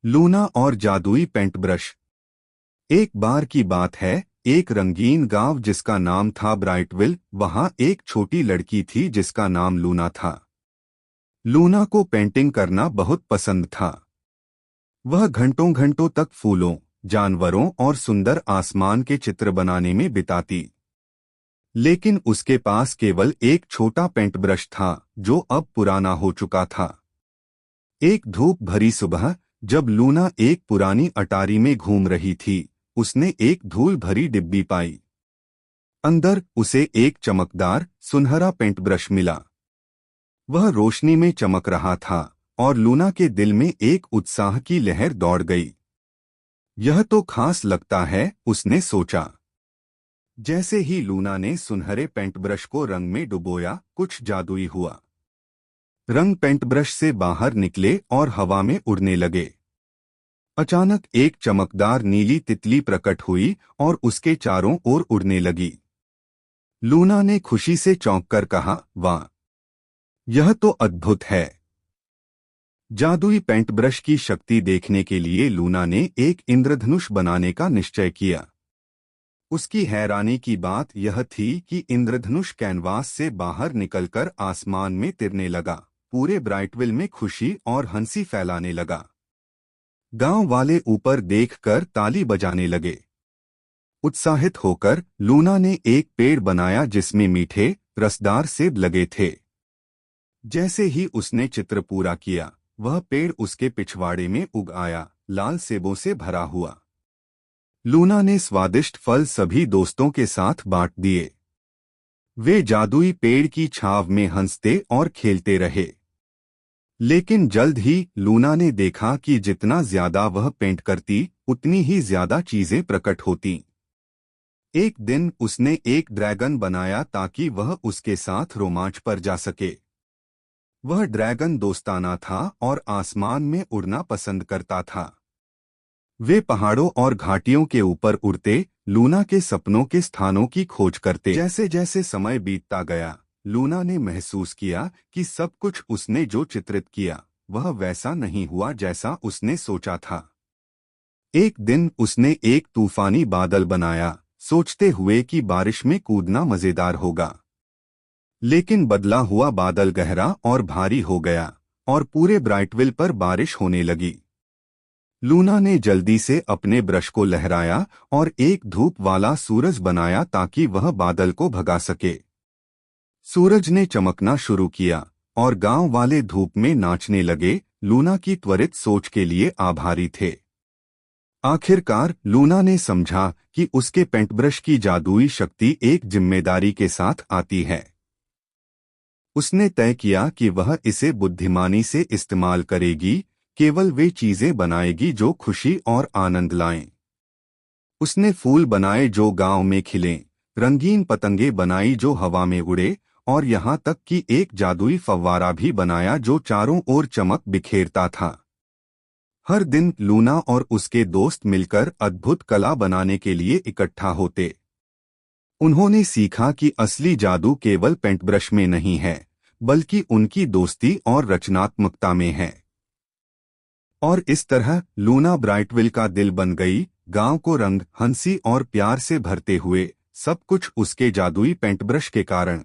Luna और जादुई paint brush. एक बार की बात है, एक रंगीन गांव जिसका नाम था ब्राइटविल। वहां एक छोटी लड़की थी जिसका नाम लूना था। लूना को पेंटिंग करना बहुत पसंद था। वह घंटों घंटों तक फूलों, जानवरों और सुंदर आसमान के चित्र बनाने में बिताती। लेकिन उसके पास केवल एक छोटा पेंट ब्रश था जो अब पुराना हो चुका था। एक धूप भरी सुबह, जब लूना एक पुरानी अटारी में घूम रही थी, उसने एक धूल भरी डिब्बी पाई। अंदर उसे एक चमकदार सुनहरा पेंट ब्रश मिला। वह रोशनी में चमक रहा था और लूना के दिल में एक उत्साह की लहर दौड़ गई। यह तो खास लगता है, उसने सोचा। जैसे ही लूना ने सुनहरे पेंट ब्रश को रंग में डुबोया, कुछ जादुई हुआ। रंग पेंट ब्रश से बाहर निकले और हवा में उड़ने लगे। अचानक एक चमकदार नीली तितली प्रकट हुई और उसके चारों ओर उड़ने लगी। लूना ने खुशी से चौंक कर कहा, वाह! यह तो अद्भुत है। जादुई पेंट ब्रश की शक्ति देखने के लिए लूना ने एक इंद्रधनुष बनाने का निश्चय किया। उसकी हैरानी की बात यह थी कि इंद्रधनुष कैनवास से बाहर निकलकर आसमान में तिरने लगा। पूरे ब्राइटविल में खुशी और हंसी फैलाने लगा। गांव वाले ऊपर देखकर ताली बजाने लगे। उत्साहित होकर लूना ने एक पेड़ बनाया जिसमें मीठे, रसदार सेब लगे थे। जैसे ही उसने चित्र पूरा किया, वह पेड़ उसके पिछवाड़े में उग आया, लाल सेबों से भरा हुआ। लूना ने स्वादिष्ट फल सभी दोस्तों के साथ बांट दिए। वे जादुई पेड़ की छांव में हंसते और खेलते रहे। लेकिन जल्द ही लूना ने देखा कि जितना ज्यादा वह पेंट करती, उतनी ही ज्यादा चीजें प्रकट होती। एक दिन उसने एक ड्रैगन बनाया ताकि वह उसके साथ रोमांच पर जा सके। वह ड्रैगन दोस्ताना था और आसमान में उड़ना पसंद करता था। वे पहाड़ों और घाटियों के ऊपर उड़ते, लूना के सपनों के स्थानों की खोज करते। जैसे जैसे समय बीतता गया, लूना ने महसूस किया कि सब कुछ उसने जो चित्रित किया, वह वैसा नहीं हुआ जैसा उसने सोचा था। एक दिन उसने एक तूफानी बादल बनाया, सोचते हुए कि बारिश में कूदना मजेदार होगा। लेकिन बदला हुआ बादल गहरा और भारी हो गया और पूरे ब्राइटविल पर बारिश होने लगी। लूना ने जल्दी से अपने ब्रश को लहराया और एक धूप वाला सूरज बनाया ताकि वह बादल को भगा सके। सूरज ने चमकना शुरू किया और गांव वाले धूप में नाचने लगे। लूना की त्वरित सोच के लिए आभारी थे। आखिरकार लूना ने समझा कि उसके पेंट ब्रश की जादुई शक्ति एक जिम्मेदारी के साथ आती है। उसने तय किया कि वह इसे बुद्धिमानी से इस्तेमाल करेगी, केवल वे चीजें बनाएगी जो खुशी और आनंद लाएं। उसने फूल बनाए जो गांव में खिलें, रंगीन पतंगे बनाई जो हवा में उड़े, और यहाँ तक कि एक जादुई फव्वारा भी बनाया जो चारों ओर चमक बिखेरता था। हर दिन लूना और उसके दोस्त मिलकर अद्भुत कला बनाने के लिए इकट्ठा होते। उन्होंने सीखा कि असली जादू केवल पेंट ब्रश में नहीं है, बल्कि उनकी दोस्ती और रचनात्मकता में है। और इस तरह लूना ब्राइटविल का दिल बन गई। गांव को रंग, हंसी और प्यार से भरते हुए, सब कुछ उसके जादुई पेंट ब्रश के कारण।